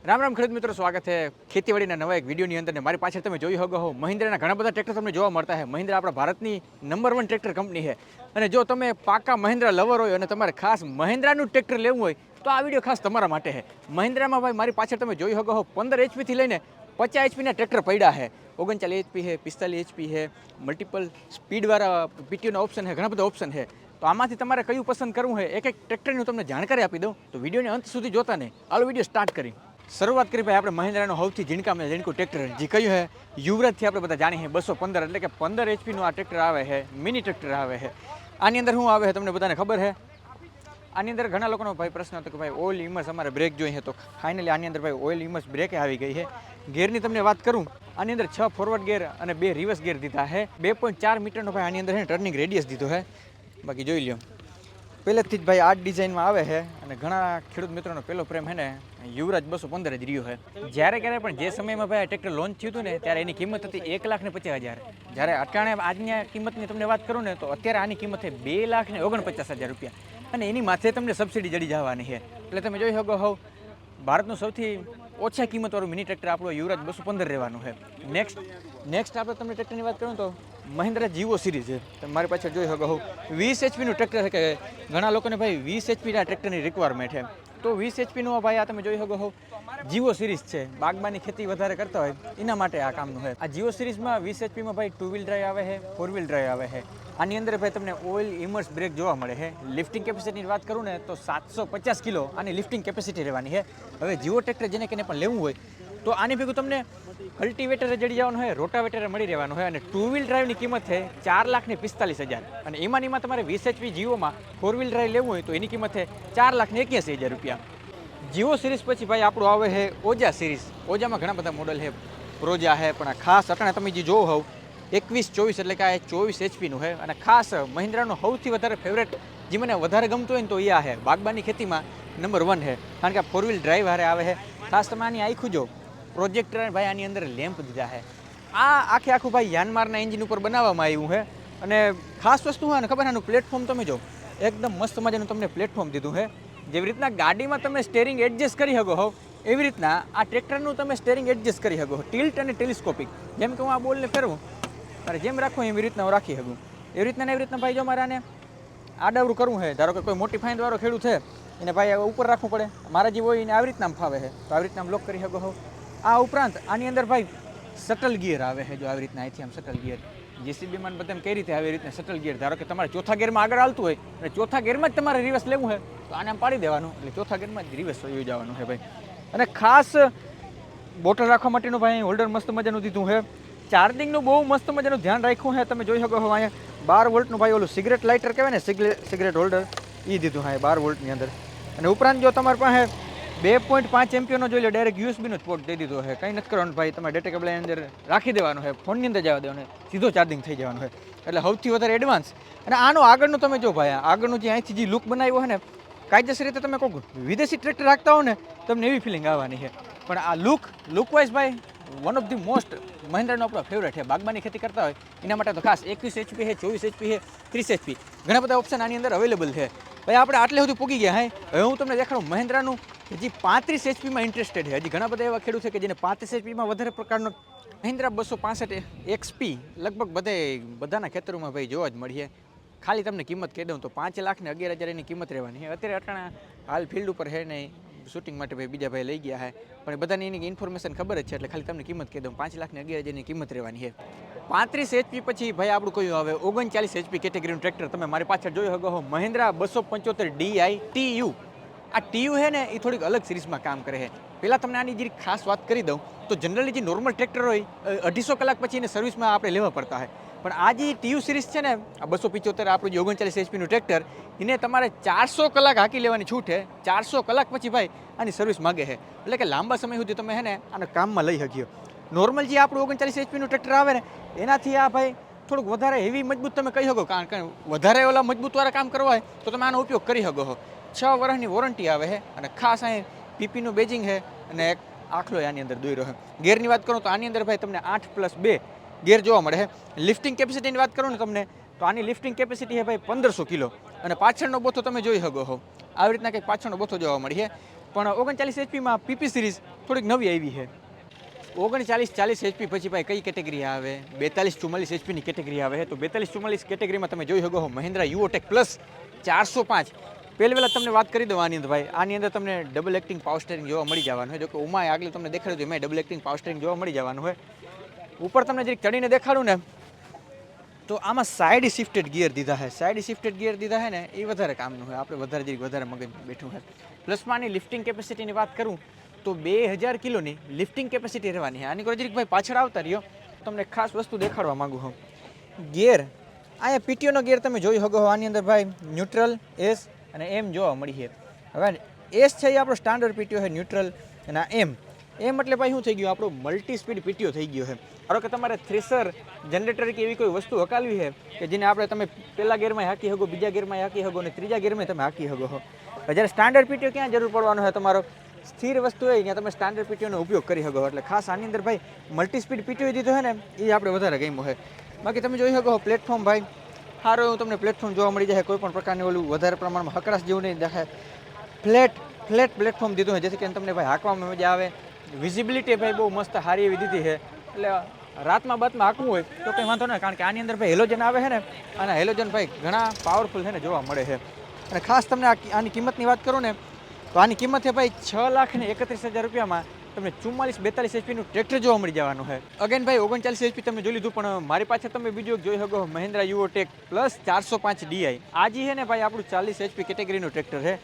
રામ રામ ખેડૂત મિત્રો, સ્વાગત છે ખેતીવાડીના નવા એક વિડીયોની અંદર. મારી પાછળ તમે જોઈ શકો છો મહિન્દ્રાના ઘણા બધા ટ્રેક્ટર તમને જોવા મળતા છે. મહિન્દ્રા આપણા ભારતની નંબર 1 ટ્રેક્ટર કંપની છે. અને જો તમે પાકા મહિન્દ્રા લવર હોય અને તમારે ખાસ મહિન્દ્રાનું ટ્રેક્ટર લેવું હોય તો આ વિડીયો ખાસ તમારા માટે છે. મહિન્દ્રામાં ભાઈ મારી પાછળ તમે જોઈ શકો છો 15 એચપીથી લઈને 50 એચપીના ટ્રેક્ટર પડ્યા છે. 39 એચપી છે, 45 એચપી છે, મલ્ટિપલ સ્પીડવાળા પીટીઓના ઓપ્શન છે, ઘણા બધા ઓપ્શન છે. તો આમાંથી તમારે કયું પસંદ કરવું છે એક એક ટ્રેક્ટરની હું તમને જાણકારી આપી દઉં. તો વિડીયોને અંત સુધી જોતા નહીં, આલો વિડીયો સ્ટાર્ટ કરી શરૂઆત કરી ભાઈ આપણે મહિન્દ્રાનો સૌથી ઝીણકામાં ઝીણકું ટ્રેક્ટર જે કયું છે યુવરાજથી આપણે બધા જાણીએ 215 એટલે કે 15 એચપીનું આ ટ્રેક્ટર આવે છે, મિની ટ્રેક્ટર આવે છે. આની અંદર શું આવે છે તમને બધાને ખબર છે? આની અંદર ઘણા લોકોનો ભાઈ પ્રશ્ન હતો કે ભાઈ ઓઇલ ઇમર્સ અમારે બ્રેક જોઈએ, તો ફાઇનલી આની અંદર ભાઈ ઓઇલ ઇમર્સ બ્રેકે આવી ગઈ છે. ગેરની તમને વાત કરું, આની અંદર 6 ફોરવર્ડ ગેર અને 2 રિવર્સ ગેર દીધા છે. 2.4 મીટરનો ભાઈ આની અંદર ટર્નિંગ રેડિયસ દીધો છે. બાકી જોઈ લ્યો પહેલેથી જ ભાઈ આ ડિઝાઇનમાં આવે છે. અને ઘણા ખેડૂત મિત્રોનો પહેલો પ્રેમ છે ને યુવરાજ 215 જ રહ્યો છે. જ્યારે ક્યારે પણ જે સમયમાં ભાઈ આ ટ્રેક્ટર લોન્ચ થયું હતું ને ત્યારે એની કિંમત હતી 1,50,000. જ્યારે અટાણે આજની કિંમતની તમને વાત કરું ને તો અત્યારે આની કિંમત છે 2,49,000 રૂપિયા. અને એની માથે તમને સબસિડી જડી જવાની છે. એટલે તમે જોઈ શકો છો ભારતનું સૌથી ઓછા કિંમતવાળું મિની ટ્રેક્ટર આપણું યુવરાજ 215 રહેવાનું છે. નેક્સ્ટ આપણે તમને ટ્રેક્ટરની વાત કરું તો મહિન્દ્રા જીવો સિરીઝ છે. તમે મારી પાછળ જોઈ શકો છો 20 એચપીનું ટ્રેક્ટર છે કે ઘણા લોકોને ભાઈ 20 એચપીના ટ્રેક્ટરની રિક્વાયરમેન્ટ છે. તો 20 એચપીનું ભાઈ આ તમે જોઈ શકો છો જીવો સિરીઝ છે. બાગબાની ખેતી વધારે કરતા હોય એના માટે આ કામનું છે. આ જીવો સિરીઝમાં 20 એચપીમાં ભાઈ 2 વ્હીલ ડ્રાઈવ આવે છે, 4 વ્હીલ ડ્રાઈવ આવે છે. આની અંદર ભાઈ તમને ઓઇલ ઇમર્સ બ્રેક જોવા મળે છે. લિફ્ટિંગ કેપેસિટીની વાત કરું ને તો 750 કિલો આની લિફ્ટિંગ કેપેસિટી રહેવાની છે. હવે જીવો ટ્રેક્ટર જેને કેને પણ લેવું હોય તો આની ભેગું તમને કલ્ટિવેટરે જડી જવાનું હોય, રોટાવેટરે મળી રહેવાનું હોય. અને 2 વ્હીલ ડ્રાઈવની કિંમત છે 4,45,000. અને એમાં તમારે 20 એચપી જીઓમાં 4 વ્હીલ ડ્રાઈવ લેવું હોય તો એની કિંમત છે 4,81,000 રૂપિયા. જીઓ સિરીઝ પછી ભાઈ આપણું આવે છે ઓજા સિરીઝ. ઓજામાં ઘણા બધા મોડલ છે, પ્રોજા છે, પણ ખાસ અટાણે તમે જે જોવો હોવ 21-24 એટલે કે આ 24 એચપીનું છે. અને ખાસ મહિન્દ્રાનો સૌથી વધારે ફેવરેટ જે મને વધારે ગમતું હોય ને તો એ આ છે. બાગબાની ખેતીમાં નંબર 1 છે, કારણ કે આ 4 વ્હીલ ડ્રાઈવ હારે આવે છે. ખાસ તમે આની આખું જો પ્રોજેક્ટર ભાઈ આની અંદર લેમ્પ દીધા છે. આ આખું ભાઈ યાનમારના એન્જિન ઉપર બનાવવામાં આવ્યું છે. અને ખાસ વસ્તુ હોય ને ખબર, આનું પ્લેટફોર્મ તમે જો એકદમ મસ્ત મજાનું તમને પ્લેટફોર્મ દીધું છે. જેવી રીતના ગાડીમાં તમે સ્ટેરિંગ એડજસ્ટ કરી શકો હો એવી રીતના આ ટ્રેક્ટરનું તમે સ્ટેરિંગ એડજસ્ટ કરી શકો. ટિલ્ટ અને ટેલિસ્કોપિક, જેમ કે હું આ બોલને ફેરવું મારે જેમ રાખવું એવી રીતના હું રાખી શકું. એવી રીતના ભાઈ જો મારે આને આડાવરું કરવું છે, ધારો કે કોઈ મોટી ફાઇનવાળો ખેડૂત છે એને ભાઈ ઉપર રાખવું પડે, મારા જે હોય એને આવી રીતના ફાવે છે તો આવી રીતના લોક કરી શકો છો. આ ઉપરાંત આની અંદર ભાઈ શટલ ગિયર આવે છે. જો આવી રીતના અહીંથી આમ શટલ ગિયર જેસીબીમાં બધા કઈ રીતે આવી રીતના શટલ ગિયર, ધારો કે તમારે ચોથા ગિયરમાં આગળ હાલતું હોય અને ચોથા ગિયરમાં જ તમારે રિવર્સ લેવું હોય તો આને આમ પાડી દેવાનું એટલે ચોથા ગિયરમાં જ રિવર્સ યોજી જવાનું છે ભાઈ. અને ખાસ બોટલ રાખવા માટેનું ભાઈ હોલ્ડર મસ્ત મજાનું દીધું છે. ચાર્જિંગનું બહુ મસ્ત મજાનું ધ્યાન રાખ્યું છે. તમે જોઈ શકો છો અહીંયા 12 વોલ્ટનું ભાઈ ઓલું સિગરેટ લાઇટર કહેવાય ને સિગરેટ હોલ્ડર એ દીધું હા 12 વોલ્ટની અંદર. અને ઉપરાંત જો તમારી પાસે 2.5 એમ્પિયરનો જોઈ લો ડાયરેક્ટ યુએસબીનો જ પોર્ટ દઈ દીધો છે. કંઈ નથી કરવાનું ભાઈ, તમારે ડેટા કેબલ અંદર રાખી દેવાનો છે, ફોનની અંદર જવા દેવાનું, સીધો ચાર્જિંગ થઈ જવાનું છે. એટલે સૌથી વધારે એડવાન્સ. અને આનો આગળનું તમે જો ભાઈ આગળનું જે અહીંથી જે લુક બનાવ્યો છે ને કાયદેસર રીતે તમે કોઈ વિદેશી ટ્રેક્ટર રાખતા હો ને તમને એવી ફિલિંગ આવવાની છે. પણ આ લુકવાઇઝ ભાઈ વન ઓફ ધી મોસ્ટ મહિન્દ્રાનો આપણો ફેવરેટ છે. બાગબાની ખેતી કરતા હોય એના માટે તો ખાસ 21 એચપી છે, 24 એચપી છે, 30 એચપી ઘણા બધા ઓપ્શન આની અંદર અવેલેબલ છે. ભાઈ આપણે આટલે સુધી પૂગી ગયા. હવે હું તમને દેખાડું મહિન્દ્રાનું હજી 35 એચપીમાં ઇન્ટરેસ્ટેડ છે. હજી ઘણા બધા એવા ખેડૂત છે કે જેને 35 એચપીમાં વધારે પ્રકારનો મહિન્દ્રા 265 એક્સપી લગભગ બધાના ખેતરોમાં ભાઈ જોવા જ મળીએ. ખાલી તમને કિંમત કહી દઉં તો 5,11,000 એની કિંમત રહેવાની છે. અત્યારે અટાણા હાલ ફિલ્ડ ઉપર છે નહીં, શૂટિંગ માટે ભાઈ બીજા ભાઈ લઈ ગયા છે, પણ બધાની એની ઇન્ફોર્મેશન ખબર જ છે એટલે ખાલી તમને કિંમત કહી દઉં 5,11,000 કિંમત રહેવાની છે. 35 એચપી પછી ભાઈ આપણું કયું આવે 39 એચપી કેટેગરીનું ટ્રેક્ટર. તમે મારી પાછળ જોઈ શકો છો મહિન્દ્રા 275 DI TU. આ TU છે ને એ થોડીક અલગ સિરીઝમાં કામ કરે છે. પહેલાં તમને આની જે ખાસ વાત કરી દઉં તો જનરલી જે નોર્મલ ટ્રેક્ટર હોય 250 કલાક પછી એને સર્વિસમાં આપણે લેવા પડતા હોય. પણ આ જે TU સિરીઝ છે ને આ 275 આપણું જે 39 એચપીનું ટ્રેક્ટર એને તમારે 400 કલાક હાંકી લેવાની છૂટ છે. 400 કલાક પછી ભાઈ આની સર્વિસ માગે છે. એટલે કે લાંબા સમય સુધી તમે છે ને આને કામમાં લઈ શકીએ. નોર્મલ જે આપણું 39 એચપીનું ટ્રેક્ટર આવે ને એનાથી આ ભાઈ થોડુંક વધારે હેવી મજબૂત તમે કહી શકો, કારણ કે વધારે ઓલા મજબૂતવાળા કામ કરવા હોય તો તમે આનો ઉપયોગ કરી શકો છો. 6 વર્ષની વોરંટી આવે છે. અને ખાસ અહીં પીપીનું બેજિંગ છે અને એક આખલો આની અંદર દોર્યો છે. ગેરની વાત કરું તો આની અંદર ભાઈ તમને 8+2 ગેર જોવા મળે છે. લિફ્ટિંગ કેપેસિટીની વાત કરું ને તમને તો આની લિફ્ટિંગ કેપેસિટી છે ભાઈ 1500 કિલો. અને પાછળનો બોથો તમે જોઈ શકો છો આવી રીતના કંઈક પાછળનો બોથો જોવા મળી છે. પણ 39 એચપીમાં પીપી સિરીઝ થોડીક નવી આવી છે. 39-40 HP પછી ભાઈ કઈ કેટેગરી આવે? 42-44 HP ની કેટેગરી આવે છે. તો 42-44 કેટેગરીમાં તમે જોઈ શકો છો મહિન્દ્રા યુઓટેક પ્લસ 405. પહેલી પહેલાં તમને વાત કરી દઉં આની અંદર ભાઈ, આની અંદર તમને ડબલ એક્ટિંગ પાવર સ્ટેરિંગ જોવા મળી જવાનું હોય. જો કે ઉમાં આગળ તમને દેખાડ્યું હતું એમાં ડબલ એક્ટિંગ પાવર સ્ટેરિંગ જોવા મળી જવાનું હોય. ઉપર તમને જરીક ચડીને દેખાડું ને તો આમાં સાઇડ શિફ્ટેડ ગિયર દીધા છે. સાઇડ શિફ્ટેડ ગિયર દીધા છે ને એ વધારે કામનું હોય, આપણે વધારે મગજ બેઠું છે. પ્લસમાં આની લિફ્ટિંગ કેપેસિટીની વાત કરું તો 2000 કિલોની લિફ્ટિંગ કેપેસિટી રહેવાની છે. આની જરીક ભાઈ પાછળ આવતા રહ્યો, તમને ખાસ વસ્તુ દેખાડવા માંગુ છું. ગિયર અહીંયા પીટીઓનો ગિયર તમે જોઈ શકો છો. આની અંદર ભાઈ ન્યુટ્રલ, એસ અને એમ જોવા મળી છે. હવે એસ છે એ આપણો સ્ટાન્ડર્ડ પીટીઓ છે, ન્યુટ્રલ અને આ એમ એટલે ભાઈ શું થઈ ગયું, આપણો મલ્ટી સ્પીડ પીટીઓ થઈ ગયો છે. ધારો કે તમારે થ્રેસર, જનરેટર કે એવી કોઈ વસ્તુ હકાલવી છે કે જેને આપણે તમે પહેલા ગેરમાં હાકી શકો, બીજા ગેરમાં હાકી શકો અને ત્રીજા ગેરમાં તમે હાકી શકો છો. જ્યારે સ્ટાન્ડર્ડ પીટીઓ ક્યાં જરૂર પડવાનો છે, તમારો સ્થિર વસ્તુ હોય ત્યાં તમે સ્ટાન્ડર્ડ પીટીઓનો ઉપયોગ કરી શકો. એટલે ખાસ આની અંદર ભાઈ મલ્ટી સ્પીડ પીટીઓ દીધો છે ને એ આપણે વધારે ગમ્યું છે. બાકી તમે જોઈ શકો પ્લેટફોર્મ ભાઈ સારું એવું તમને પ્લેટફોર્મ જોવા મળી જાય. કોઈ પણ પ્રકારની ઓલું વધારે પ્રમાણમાં હકરાશ જેવું નહીં દેખાય. ફ્લેટ પ્લેટફોર્મ દીધું છે જેથી કરીને તમને ભાઈ હાંકવામાં મજા આવે. વિઝિબિલિટી ભાઈ બહુ મસ્ત સારી એવી દીધી છે. એટલે રાતમાં બાતમાં હાંકવું હોય તો કંઈ વાંધો નહીં, કારણ કે આની અંદર ભાઈ હેલોજન આવે છે ને, અને હેલોજન ભાઈ ઘણા પાવરફુલ છે ને જોવા મળે છે. અને ખાસ તમને આની કિંમતની વાત કરું ને તો આની કિંમત છે ભાઈ 6,31,000 રૂપિયામાં તમને 44-42 HP ટ્રેક્ટર જોવા મળી જવાનું છે. અગેન ભાઈ 39 HP તમે જોઈ લીધું, પણ મારી પાસે તમે બીજું જોઈ શકો મહિન્દ્રા યુઓટેક પ્લસ 405 DI. આ જે છે ને ભાઈ આપણું 40 HP કેટેગરીનું ટ્રેક્ટર છે.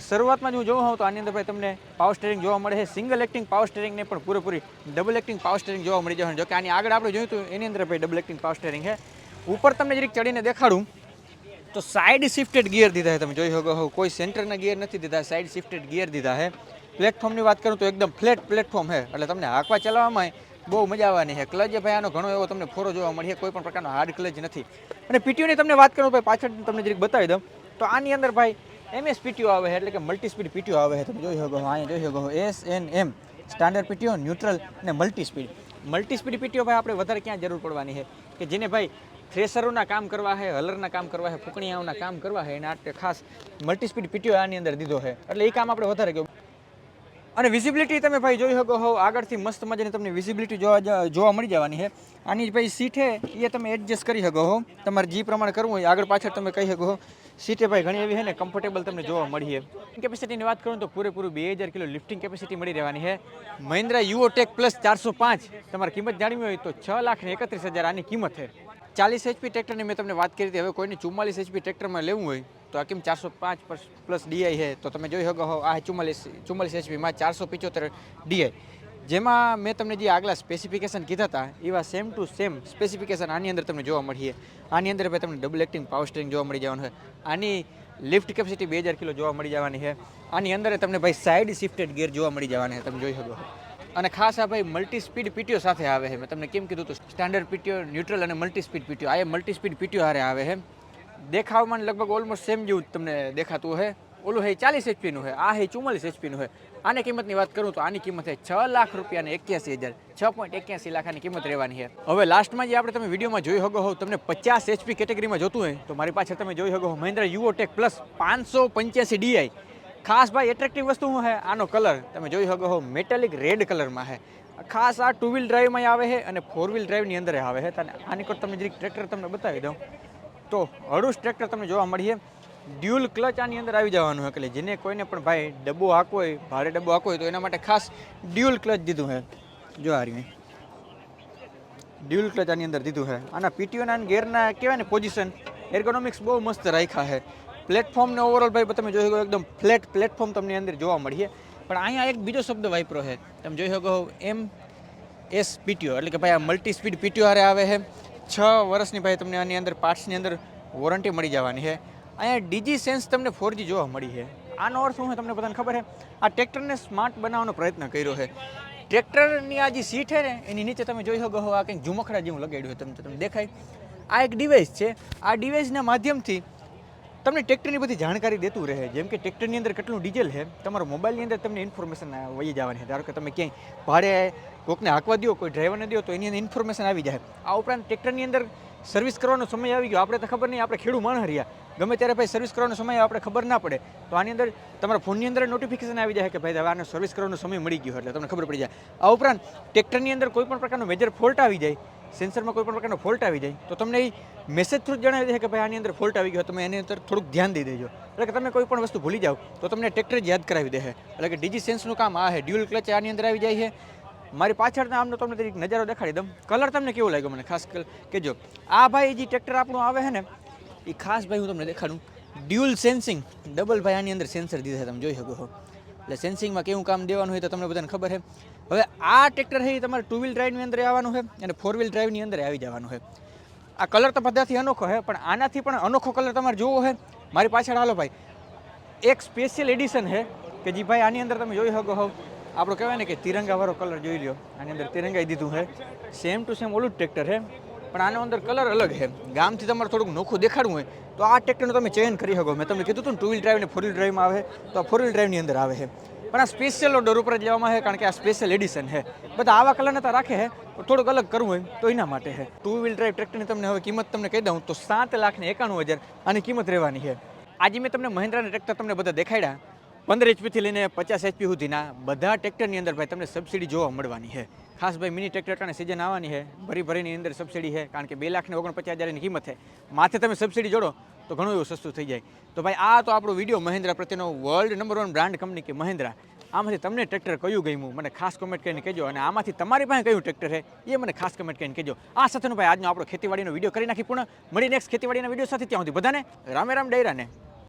શરૂઆતમાં જો જોવું હોઉં તો આની અંદર ભાઈ તમને પાવર સ્ટેરિંગ જોવા મળે છે. સિંગલ એક્ટિંગ પાવર સ્ટેરિંગને પણ પૂરેપૂરી ડબલ એક્ટિંગ પાવર સ્ટેરિંગ જોવા મળી જવાનું. જો કે આની આગળ આપણે જોયું હતું એની અંદર ભાઈ ડબલ એક્ટિંગ પાવર સ્ટેરિંગ છે. ઉપર તમને જરીક ચડીને દેખાડું તો સાઇડ શિફ્ટેડ ગિયર દીધા છે. તમે જોઈ શકો છો કોઈ સેન્ટરના ગિયર નથી દીધા, સાઇડ શિફ્ટેડ ગિયર દીધા છે. પ્લેટફોર્મની વાત કરું તો એકદમ ફ્લેટ પ્લેટફોર્મ છે, એટલે તમને હાંકવા ચલાવવામાં બહુ મજા આવવાની છે. ક્લચ ભાઈ આનો ઘણો એવો તમને ફોરો જોવા મળે છે, કોઈ પણ પ્રકારનો હાર્ડ ક્લચ નથી. અને પીટીઓની તમને વાત કરું ભાઈ પાછળ તમને જરીક બતાવી દઉં તો આની અંદર ભાઈ MS પીટીઓ આવે છે, એટલે કે મલ્ટી સ્પીડ પીટીઓ આવે છે. તમે જોઈ શકો અહીંયા જોઈ શકો SNM સ્ટાન્ડર્ડ પીટીઓ, ન્યુટ્રલ અને મલ્ટી સ્પીડ પીટીઓ ભાઈ આપણે વધારે ક્યાં જરૂર પડવાની છે કે જેને ભાઈ થ્રેસરોના કામ કરવા છે, હલરના કામ કરવા છે, ફૂંકણીયાઓના કામ કરવા છે, એના માટે ખાસ મલ્ટી સ્પીડ પીટીઓ આની અંદર દીધો છે. એટલે એ કામ આપણે વધારે ગયું. અને વિઝિબિલિટી તમે ભાઈ જોઈ શકો છો આગળથી મસ્ત મજાની તમને વિઝિબિલિટી જોવા મળી જવાની છે. આની ભાઈ સીટ છે એ તમે એડજસ્ટ કરી શકો છો, તમારે જે પ્રમાણે કરવું હોય આગળ પાછળ તમે કહી શકો છો. સીટે ભાઈ ઘણી એવી છે ને કમ્ફર્ટેબલ તમને જોવા મળી છે. કેપેસિટીની વાત કરું તો પૂરેપૂરું 2000 કિલો લિફ્ટિંગ કેપેસિટી મળી રહેવાની છે. મહિન્દ્રા યુઓટેક પ્લસ 405 તમારી કિંમત જાણવી હોય તો 6,31,000 આની કિંમત છે. 40 HP ટ્રેક્ટરની મેં તમને વાત કરી હતી. હવે કોઈને 44 HP ટ્રેક્ટરમાં લેવું હોય તો આ કેમ 405 પ્લસ DI છે તો તમે જોઈ શકો છો આ 44 HPમાં 475 DI, જેમાં મેં તમને જે આગલા સ્પેસિફિકેશન કીધા હતા એવા સેમ ટુ સેમ સ્પેસિફિકેશન આની અંદર તમને જોવા મળીએ. આની અંદર ભાઈ તમને ડબલ એક્ટિંગ પાવર સ્ટેરિંગ જોવા મળી જવાનું છે. આની લિફ્ટ કેપેસિટી 2000 કિલો જોવા મળી જવાની છે. આની અંદર તમને ભાઈ સાઇડ શિફ્ટેડ ગિયર જોવા મળી જવાના છે, તમે જોઈ શકો છો. અને ખાસ આ ભાઈ મલ્ટી સ્પીડ પીટીઓ સાથે આવે છે. મેં તમને કેમ કીધું હતું સ્ટાન્ડર્ડ પીટીઓ, ન્યુટ્રલ અને મલ્ટી સ્પીડ પીટીઓ. આ મલ્ટી સ્પીડ પીટીઓ હારે આવે છે. દેખાવમાં લગભગ ઓલમોસ્ટ સેમ જેવું તમને દેખાતું છે. ઓલું છે 40 HP નું છે, આ છે 44 HP નું છે. આની કિંમતની વાત કરું તો આની કિંમત છે 6,81,000, 6.81 લાખ આની કિંમત રહેવાની છે. હવે લાસ્ટમાં જે આપણે તમે વિડીયોમાં જોઈ શકો છો, તમને 50 HP કેટેગરીમાં જોતું હોય તો મારી પાછળ તમે જોઈ શકો છો મહિન્દ્રા યુઓટેક પ્લસ 585 DI. ખાસ ભાઈ એટ્રેક્ટિવ વસ્તુ શું છે, આનો કલર તમે જોઈ શકો છો મેટાલિક રેડ કલરમાં છે. ખાસ આ 2 વ્હીલ ડ્રાઈવમાં આવે છે અને 4 વ્હીલ ડ્રાઈવની અંદર આવે છે. આની પર તમને જરીક ટ્રેક્ટર તમને બતાવી દઉં તો હળુસ ટ્રેક્ટર તમને જોવા મળીએ. ડ્યુઅલ ક્લચ આની અંદર આવી જવાનું છે, એટલે જેને કોઈને પણ ભાઈ ડબ્બો હાંકવો હોય, ભારે ડબ્બો હાંકવો હોય તો એના માટે ખાસ ડ્યુઅલ ક્લચ દીધું છે. જો આ રહ્યું ડ્યુઅલ ક્લચ આની અંદર દીધું છે. આના પીટીઓના ગેરના કહેવાય ને પોઝિશન એર્ગોનોમિક્સ બહુ મસ્ત રાખ્યા છે. પ્લેટફોર્મને ઓવરઓલ ભાઈ તમે જોઈ શકો એકદમ ફ્લેટ પ્લેટફોર્મ તમને અંદર જોવા મળીએ. પણ અહીંયા એક બીજો શબ્દ વાપરો છે, તમે જોઈ શકો MS પીટીઓ, એટલે કે ભાઈ આ મલ્ટી સ્પીડ પીટીઓ હારે આવે છે. 6 વર્ષની ભાઈ તમને આની અંદર પાર્ટ્સની અંદર વોરંટી મળી જવાની છે. અહીંયા ડીજી સેન્સ તમને 4G જોવા મળી છે. આનો અર્થ શું છે તમને બધાને ખબર છે? આ ટ્રેક્ટરને સ્માર્ટ બનાવવાનો પ્રયત્ન કર્યો છે. ટ્રેક્ટરની આ જે સીટ છે ને એની નીચે તમે જોઈ શકો છો આ કંઈક ઝુમખડા જેવું લગાડ્યું છે, તમને દેખાય. આ એક ડિવાઇસ છે. આ ડિવાઇસના માધ્યમથી તમને ટ્રેક્ટરની બધી જાણકારી દેતું રહે. જેમ કે ટ્રેક્ટરની અંદર કેટલું ડીઝલ છે, તમારા મોબાઈલની અંદર તમને ઇન્ફોર્મેશન વહી જવાની છે. ધારો કે તમે ક્યાંય ભાડે કોકને હાંકવા દો, કોઈ ડ્રાઈવરને દો તો એની અંદર ઇન્ફોર્મેશન આવી જાય. આ ઉપરાંત ટ્રેક્ટરની અંદર સર્વિસ કરવાનો સમય આવી ગયો, આપણે તો ખબર નહીં, આપણે ખેડૂત માણસ રહ્યા, ગમે ત્યારે ભાઈ સર્વિસ કરવાનો સમય આપણે ખબર ના પડે તો આની અંદર તમારા ફોનની અંદર નોટિફિકેશન આવી જાય કે ભાઈ હવે આને સર્વિસ કરવાનો સમય મળી ગયો એટલે તમને ખબર પડી જાય. આ ઉપરાંત ટ્રેક્ટરની અંદર કોઈ પણ પ્રકારનો મેજર ફોલ્ટ આવી જાય, સેન્સરમાં કોઈ પણ પ્રકારનો ફોલ્ટ આવી જાય તો તમને એ મેસેજ થ્રુ જણાવી દે કે ભાઈ આની અંદર ફોલ્ટ આવી ગયો, તમે એની અંદર થોડુંક ધ્યાન દઈ દેજો. એટલે કે તમે કોઈ પણ વસ્તુ ભૂલી જાઓ તો તમને ટ્રેક્ટર જ યાદ કરાવી દે. એટલે કે ડીજી સેન્સનું કામ આ છે. ડ્યુઅલ ક્લચ આની અંદર આવી જાય છે. મારી પાછળના આમનો તમને તરીકે નજારો દેખાડી દઉં. કલર તમને કેવો લાગ્યો મને ખાસ કહેજો. આ ભાઈ જે ટ્રેક્ટર આપણું આવે છે ને એ ખાસ ભાઈ હું તમને દેખાડું, ડ્યુઅલ સેન્સિંગ ડબલ ભાઈ આની અંદર સેન્સર દીધા છે, તમે જોઈ શકો છો. એટલે સેન્સિંગમાં કેવું કામ દેવાનું હોય તો તમને બધાને ખબર છે. હવે આ ટ્રેક્ટર છે એ તમારે 2 વ્હીલ ડ્રાઈવની અંદર આવવાનું છે અને 4 વ્હીલ ડ્રાઈવની અંદર આવી જવાનું છે. આ કલર તો બધાથી અનોખો છે, પણ આનાથી પણ અનોખો કલર તમારે જોવો છે મારી પાછળ હાલો ભાઈ. એક સ્પેશિયલ એડિશન છે કે જે ભાઈ આની અંદર તમે જોઈ શકો છો, આપણો કહેવાય ને કે તિરંગાવાળો કલર જોઈ લો. આની અંદર તિરંગાઈ દીધું છે. સેમ ટુ સેમ ઓલું જ ટ્રેક્ટર છે, પણ આનો અંદર કલર અલગ છે. ગામથી તમારે થોડુંક નોખું દેખાડવું હોય તો આ ટ્રેક્ટરનું તમે ચેન્જ કરી શકો. મેં તમને કીધું હતું ને 2 વ્હીલ ડ્રાઈવ અને 4 વ્હીલ ડ્રાઈવમાં આવે તો આ 4 વ્હીલ ડ્રાઈવની અંદર આવે છે. પણ આ સ્પેશિયલ ઓર્ડર ઉપર જ લેવામાં છે, કારણ કે આ સ્પેશિયલ એડિશન છે. બધા આવા કલરના તો રાખે છે, પણ થોડુંક અલગ કરવું હોય તો એના માટે છે. 2 વ્હીલ ડ્રાઈવ ટ્રેક્ટરની તમને હવે કિંમત તમને કહી દઉં તો 7,91,000 આની કિંમત રહેવાની છે. આજે મેં તમને મહિન્દ્રાના ટ્રેક્ટર તમને બધા દેખાડ્યા. 15 HP લઈને 50 HP સુધીના બધા ટ્રેક્ટરની અંદર ભાઈ તમને સબસિડી જોવા મળવાની છે. ખાસ ભાઈ મિની ટ્રેક્ટર અટાણે સિઝન આવવાની છે, ભરીની અંદર સબસિડી છે, કારણ કે 2,49,000ની કિંમત છે. માથે તમે સબસિડી જોડો તો ઘણું એવું સસ્તું થઈ જાય. તો ભાઈ આ તો આપણો વિડીયો મહિન્દ્રા પ્રત્યેનો વર્લ્ડ નંબર 1 બ્રાન્ડ કંપની કે મહિન્દ્રા. આમાંથી તમને ટ્રેક્ટર કયું ગમ્યું મને ખાસ કમેન્ટ કરીને કહેજો, અને આમાંથી તમારી પાસે કયું ટ્રેક્ટર છે એ મને ખાસ કમેન્ટ કરીને કહેજો. આ સાથેનો ભાઈ આજનો આપણો ખેતીવાડીનો વિડીયો કરી નાખી પૂર્ણ. મળી નેક્સ્ટ ખેતીવાડીના વિડીયો સાથે. ત્યાં સુધી બધાને રામે રામ ડાયરાને.